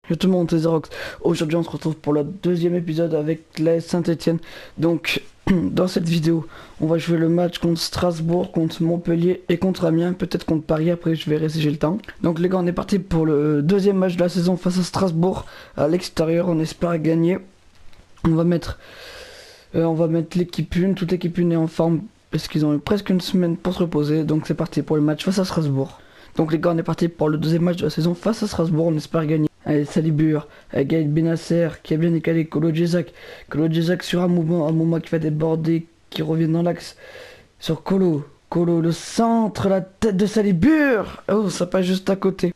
Yo tout le monde, c'est Zerox. Aujourd'hui on se retrouve pour le deuxième épisode avec l'AS Saint-Etienne. Donc dans cette vidéo, on va jouer le match contre Strasbourg, contre Montpellier et contre Amiens, peut-être contre Paris, après je verrai si j'ai le temps. Donc les gars, on est parti pour le deuxième match de la saison face à Strasbourg à l'extérieur, on espère gagner. On va mettre l'équipe 1, toute l'équipe 1 est en forme parce qu'ils ont eu presque une semaine pour se reposer. Donc c'est parti pour le match face à Strasbourg. Donc les gars, on est parti pour le deuxième match de la saison face à Strasbourg, on espère gagner. Allez, Salibur, avec Gaël Benasser qui a bien décalé, Kolo Djezak sur Amouma qui va déborder, qui revient dans l'axe, sur Kolo, le centre, la tête de Salibur. Oh, ça passe juste à côté.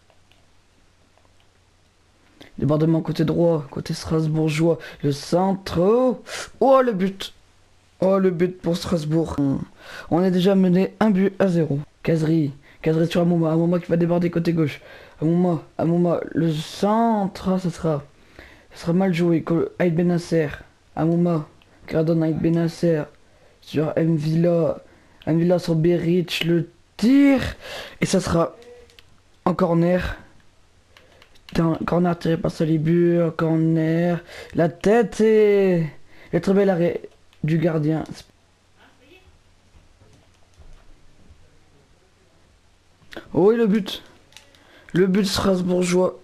Débordement côté droit, côté strasbourgeois, le centre, oh le but pour Strasbourg. On est déjà mené 1-0. Kazri sur Amouma qui va déborder côté gauche. Amouma, le centre, ça sera mal joué. Aïd Benasser, Amouma, qui redonne Aïd Benasser sur Mvila sur Beric, le tir, et ça sera en corner. Corner tiré par Salibur, corner, la tête et le très bel arrêt du gardien. Oh, et le but strasbourgeois.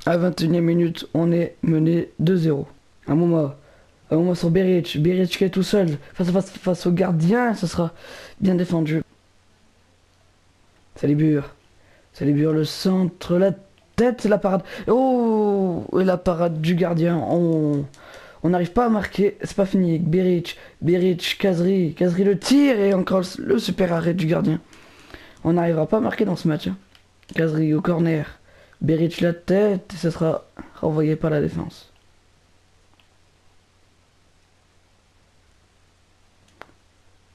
À 21e minute, on est mené 2-0. Un moment sur Beric qui est tout seul face au gardien, ça sera bien défendu. Salibur, le centre, la tête, la parade. Oh, et la parade du gardien. On n'arrive pas à marquer, c'est pas fini. Beric, Kazri le tir et encore le super arrêt du gardien. On n'arrivera pas à marquer dans ce match. Kazri au corner. Beric la tête et ça sera renvoyé par la défense.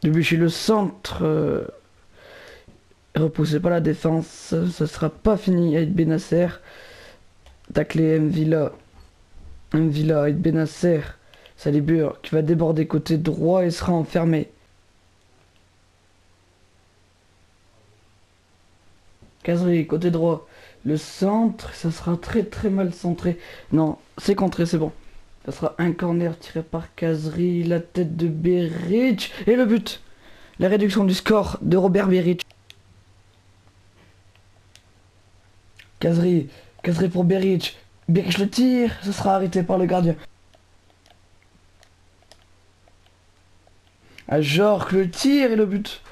Debuchy le centre. Repoussé par la défense. Ça sera pas fini avec Benasser. Taclé Mvila avec Benasser. Salibur qui va déborder côté droit et sera enfermé. Kazri côté droit. Le centre, ça sera très mal centré. Non, c'est contré, c'est bon. Ça sera un corner tiré par Kazri, la tête de Beric et le but. La réduction du score de Robert Beric. Kazri pour Beric. Beric le tire, ça sera arrêté par le gardien. Ajorc le tire et le but.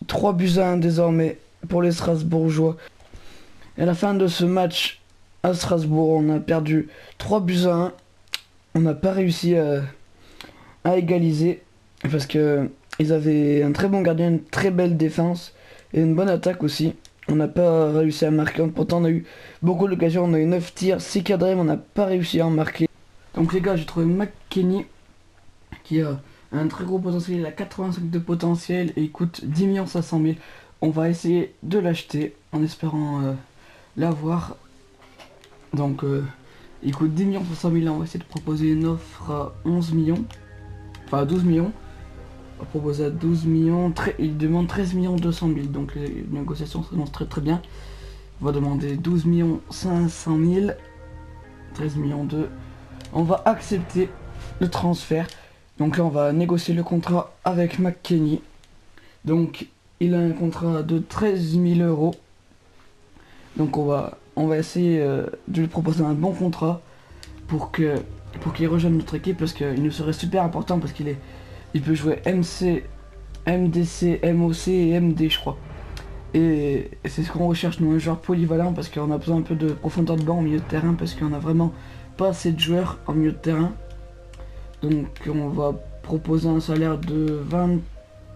3-1 désormais pour les Strasbourgeois. Et à la fin de ce match à Strasbourg, on a perdu 3-1. On n'a pas réussi à égaliser parce que ils avaient un très bon gardien, une très belle défense et une bonne attaque aussi. On n'a pas réussi à marquer. Pourtant, on a eu beaucoup d'occasions. On a eu 9 tirs, 6 cadrés, mais on n'a pas réussi à en marquer. Donc les gars, j'ai trouvé McKennie qui a un très gros potentiel. Il a 85 de potentiel et il coûte 10 500 000. On va essayer de l'acheter en espérant l'avoir. Donc il coûte 10 500 000. On va essayer de proposer une offre à 11 millions. Enfin à 12 millions. On va proposer à 12 millions. Il demande 13 200 000. Donc les négociations s'annoncent très bien. On va demander 12 500 000. 13 millions 2. On va accepter le transfert. Donc là on va négocier le contrat avec McKennie. Donc il a un contrat de 13 000 euros. Donc on va essayer de lui proposer un bon contrat pour qu'il rejoigne notre équipe, parce qu'il nous serait super important, parce il peut jouer MC, MDC, MOC et MD, je crois. Et c'est ce qu'on recherche, nous, un joueur polyvalent, parce qu'on a besoin un peu de profondeur de banc au milieu de terrain, parce qu'on a vraiment pas assez de joueurs en milieu de terrain. Donc on va proposer un salaire de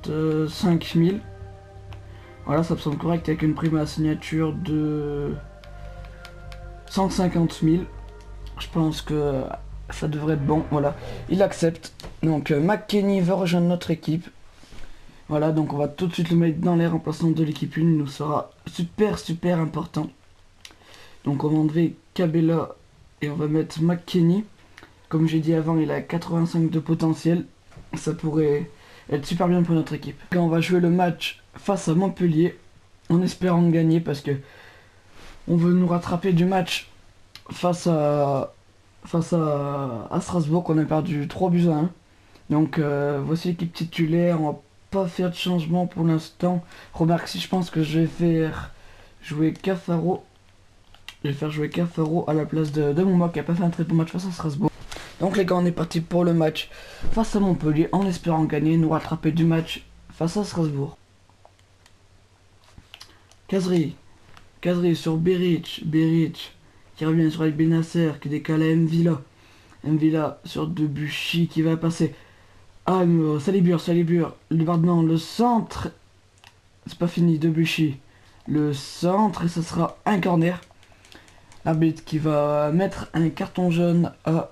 25 000. Voilà, ça me semble correct, avec une prime à la signature de 150 000. Je pense que ça devrait être bon. Voilà, il accepte. Donc McKennie veut rejoindre notre équipe. Voilà, donc on va tout de suite le mettre dans les remplaçants de l'équipe 1. Il nous sera super important. Donc on va enlever Cabella et on va mettre McKennie. Comme j'ai dit avant, il a 85 de potentiel. Ça pourrait être super bien pour notre équipe. Quand on va jouer le match face à Montpellier, en espérant gagner, parce que on veut nous rattraper du match face à Strasbourg, on a perdu 3-1. Donc voici l'équipe titulaire. On va pas faire de changement pour l'instant. Remarque, si je pense que je vais faire jouer Cafaro. Je vais faire jouer Cafaro à la place de Mouma qui a pas fait un très bon match face à Strasbourg. Donc les gars, on est parti pour le match face à Montpellier en espérant gagner, nous rattraper du match face à Strasbourg. Kazri sur Beric qui revient sur Aït Benasser, qui décale à Mvila sur Debuchy qui va passer à Salibur, le maintenant le centre, c'est pas fini, Debuchy, le centre, et ça sera un corner. L'arbitre qui va mettre un carton jaune à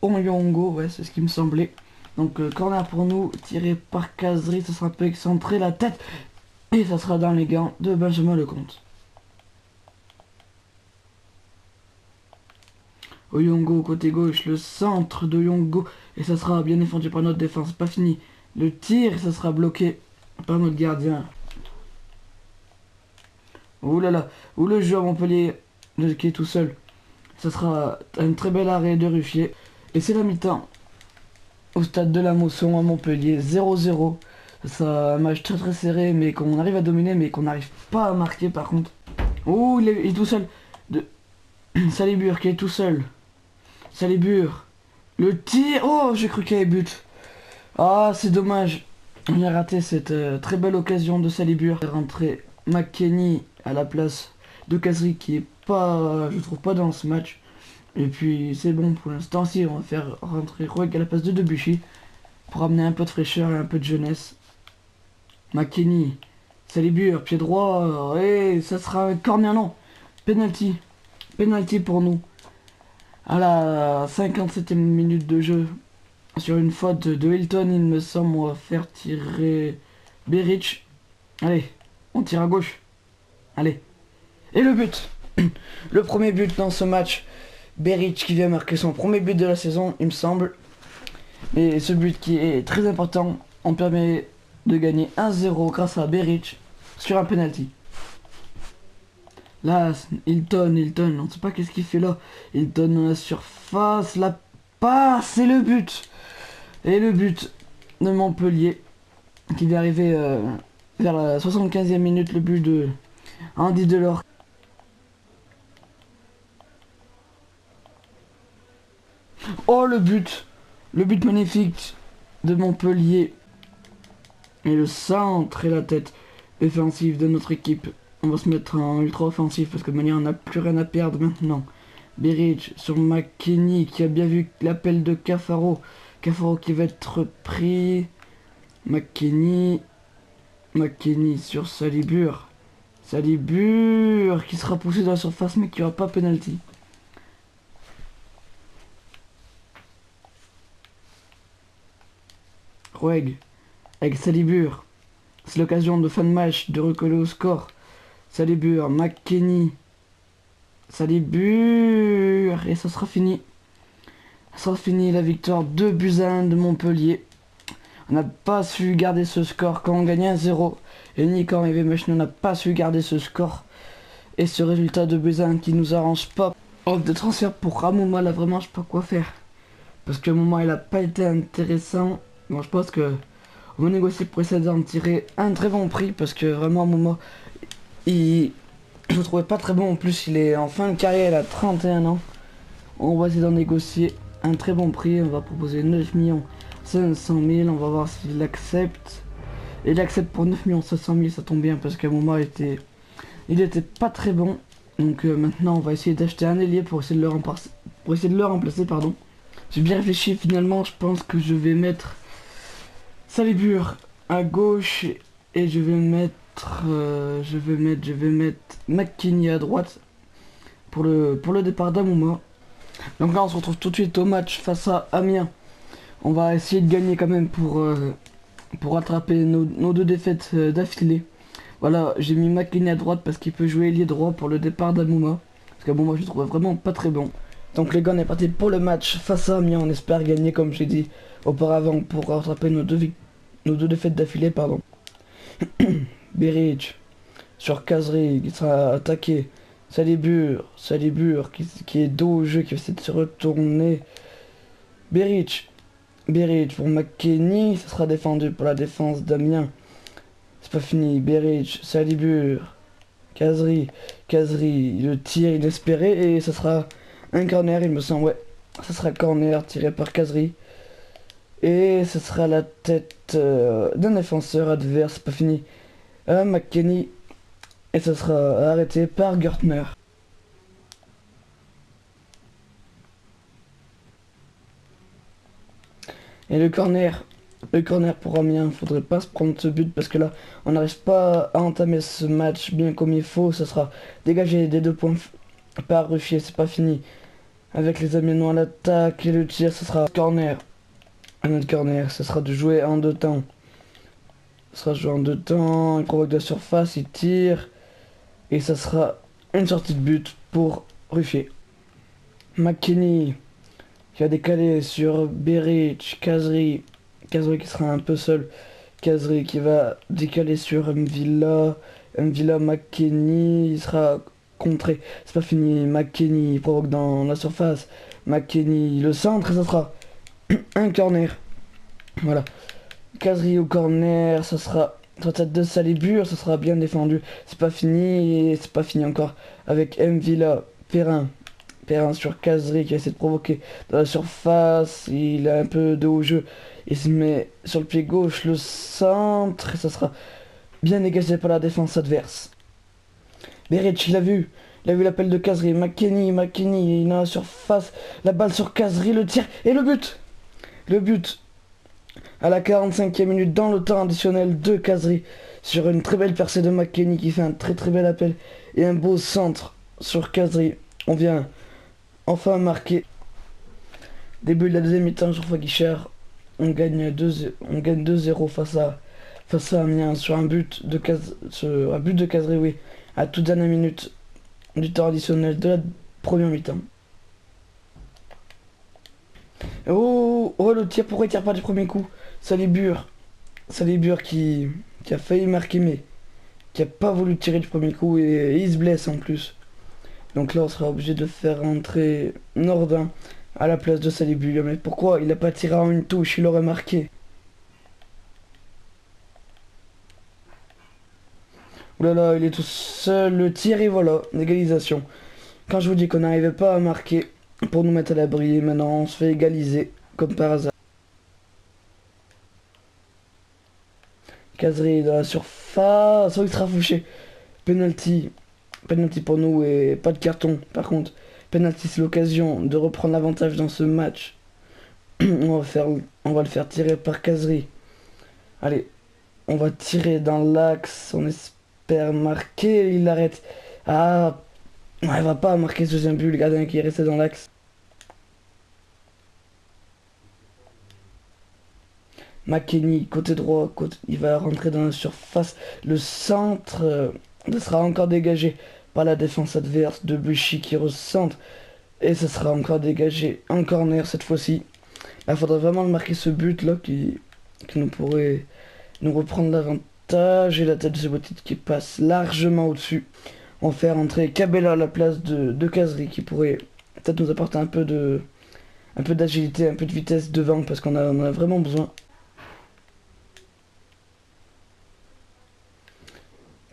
Onyongo, ouais c'est ce qui me semblait. Donc corner pour nous, tiré par Kazri, ça sera un peu excentré la tête, et ça sera dans les gants de Benjamin Lecomte. Oyongo côté gauche, le centre d'Oyongo, et ça sera bien défendu par notre défense, pas fini. Le tir, et ça sera bloqué par notre gardien. Ouh là là, où le joueur Montpellier qui est tout seul. Ça sera un très bel arrêt de Ruffier. Et c'est la mi-temps au stade de la Mosson à Montpellier, 0-0. C'est un match très très serré, mais qu'on arrive à dominer, mais qu'on n'arrive pas à marquer par contre. Oh, il est tout seul. Salibur qui est tout seul. Salibur. Le tir. Oh, j'ai cru qu'il y avait but. Ah, c'est dommage. On a raté cette très belle occasion de Salibur. Rentrer McKennie à la place de Kazri qui est pas, je trouve pas dans ce match. Et puis c'est bon pour l'instant. Si on va faire rentrer Roeg à la place de Debuchy pour amener un peu de fraîcheur et un peu de jeunesse. McKennie, Salibur, pied droit, et ça sera un corner, non. Penalty pour nous. À la 57e minute de jeu, sur une faute de Hilton, il me semble, on va faire tirer Beric. Allez, on tire à gauche. Allez. Et le but. Le premier but dans ce match. Beric qui vient marquer son premier but de la saison, il me semble. Mais ce but qui est très important, on permet de gagner 1-0 grâce à Beric sur un penalty. Là, Hilton, on ne sait pas qu'est-ce qu'il fait là. Hilton dans la surface, la passe, c'est le but. Et le but de Montpellier qui vient arriver vers la 75e minute, le but de Andy Delors. Oh le but magnifique de Montpellier. Et le centre et la tête défensive de notre équipe. On va se mettre en ultra offensif parce que de manière on n'a plus rien à perdre maintenant. Beric sur McKennie qui a bien vu l'appel de Cafaro. Cafaro qui va être pris. McKennie sur Salibur. Salibur qui sera poussé dans la surface mais qui aura pas penalty. Roeg avec Salibur. C'est l'occasion de fin de match de recoller au score. Salibur, McKennie. Salibur. Et ça sera fini. Ça sera fini la victoire 2-1 de Montpellier. On n'a pas su garder ce score quand on gagnait 1-0. Et ni quand on n'a pas su garder ce score. Et ce résultat de 2-1 qui nous arrange pas. Offre de transfert pour Ramouma, là vraiment je sais pas quoi faire. Parce que le moment il a pas été intéressant. Bon je pense que on va négocier pour essayer d'en tirer un très bon prix. Parce que vraiment à Mouma, je le trouvais pas très bon. En plus il est en fin de carrière, il a 31 ans. On va essayer d'en négocier un très bon prix. On va proposer 9 500 000. On va voir s'il accepte. Et il accepte pour 9 500 000, ça tombe bien parce qu'à Mouma il était pas très bon. Donc maintenant on va essayer d'acheter un ailier pour essayer de le remplacer, pardon. J'ai bien réfléchi, finalement je pense que je vais mettre Salibur à gauche et je vais mettre McKennie à droite pour le départ d'Amouma. Donc là on se retrouve tout de suite au match face à Amiens. On va essayer de gagner quand même pour rattraper nos deux défaites d'affilée. Voilà, j'ai mis McKennie à droite parce qu'il peut jouer ailier droit pour le départ d'Amouma. Parce qu'Amouma je le trouve vraiment pas très bon. Donc les gars, on est parti pour le match face à Amiens. On espère gagner comme j'ai dit auparavant pour rattraper nos deux défaites d'affilée, pardon. Beric sur Kazri qui sera attaqué Salibur qui est dos au jeu, qui essaie de se retourner. Beric pour McKennie, ça sera défendu pour la défense d'Amiens. C'est pas fini, Beric, Salibur, Kazri, le tir inespéré et ça sera un corner il me semble, ouais. Ça sera corner tiré par Kazri. Et ce sera la tête d'un défenseur adverse, pas fini, McKennie. Et ce sera arrêté par Gertner. Et le corner pour Amiens, faudrait pas se prendre ce but parce que là, on n'arrive pas à entamer ce match bien comme il faut. Ça sera dégagé des 2 points par Ruffier, c'est pas fini. Avec les Amiens à l'attaque et le tir, ce sera corner. Un autre corner, ce sera de jouer en 2 temps. Ce sera joué en 2 temps, il provoque de la surface, il tire. Et ça sera une sortie de but pour Ruffier. McKennie qui va décaler sur Beric, Kazri qui sera un peu seul. Kazri qui va décaler sur Mvila, McKennie, il sera contré. C'est pas fini, McKennie provoque dans la surface. McKennie le centre et ça sera un corner. Voilà. Kazri au corner, ça sera sur tête de Salibur, ça sera bien défendu. C'est pas fini, et c'est pas fini encore. Avec Mvila, Perrin sur Kazri qui essaie de provoquer dans la surface. Il a un peu de haut jeu. Il se met sur le pied gauche, le centre. Et ça sera bien dégagé par la défense adverse. Beric, il a vu l'appel de Kazri. McKennie, il est dans la surface. La balle sur Kazri, le tir et le but. Le but à la 45e minute dans le temps additionnel de Kazri. Sur une très belle percée de McKennie qui fait un très bel appel. Et un beau centre sur Kazri. On vient enfin marquer. Début de la deuxième mi-temps, Geoffroy Guichard. On gagne 2-0 face à Amiens sur un but de Kazri, oui, à toute dernière minute du temps additionnel de la première mi-temps. Oh, le tir, pourquoi il tire pas du premier coup? Salibur qui a failli marquer mais qui a pas voulu tirer du premier coup et il se blesse en plus. Donc là on sera obligé de faire rentrer Nordin à la place de Salibur. Mais pourquoi il a pas tiré en une touche? Il aurait marqué. Oulala, il est tout seul, le tir et voilà, l'égalisation. Quand je vous dis qu'on n'arrivait pas à marquer pour nous mettre à l'abri, maintenant on se fait égaliser, comme par hasard. Kazri dans la surface, oh, il sera fouché. Penalty pour nous et pas de carton. Par contre, penalty c'est l'occasion de reprendre l'avantage dans ce match. on va le faire tirer par Kazri. Allez, on va tirer dans l'axe, on espère marquer, il arrête. Ah, il va pas marquer ce deuxième but, le gardien qui est resté dans l'axe. McKennie, côté droit, il va rentrer dans la surface. Le centre sera encore dégagé par la défense adverse de Buchy qui recentre. Et ça sera encore dégagé en corner cette fois-ci. Il faudrait vraiment marquer ce but là qui nous pourrait nous reprendre l'avantage. Et la tête de Subotic qui passe largement au-dessus. On fait rentrer Cabella à la place de Kazri qui pourrait peut-être nous apporter un peu d'agilité, un peu de vitesse devant parce qu'on en a vraiment besoin.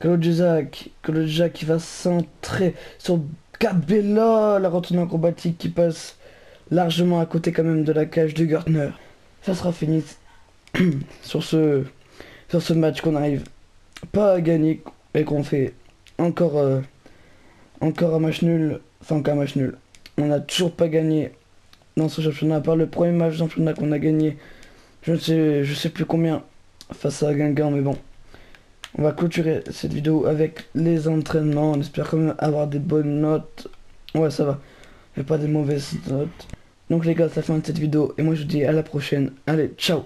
Kolodjak qui va centrer sur Cabella, la retournée acrobatique qui passe largement à côté quand même de la cage de Gertner. Ça sera fini sur ce match qu'on n'arrive pas à gagner et qu'on fait encore un match nul, enfin qu'un match nul. On n'a toujours pas gagné dans ce championnat, à part le premier match de championnat qu'on a gagné, je sais plus combien, face à Guingamp, mais bon. On va clôturer cette vidéo avec les entraînements. On espère quand même avoir des bonnes notes. Ouais, ça va. Et pas des mauvaises notes. Donc les gars, ça fait fin de cette vidéo. Et moi je vous dis à la prochaine. Allez, ciao!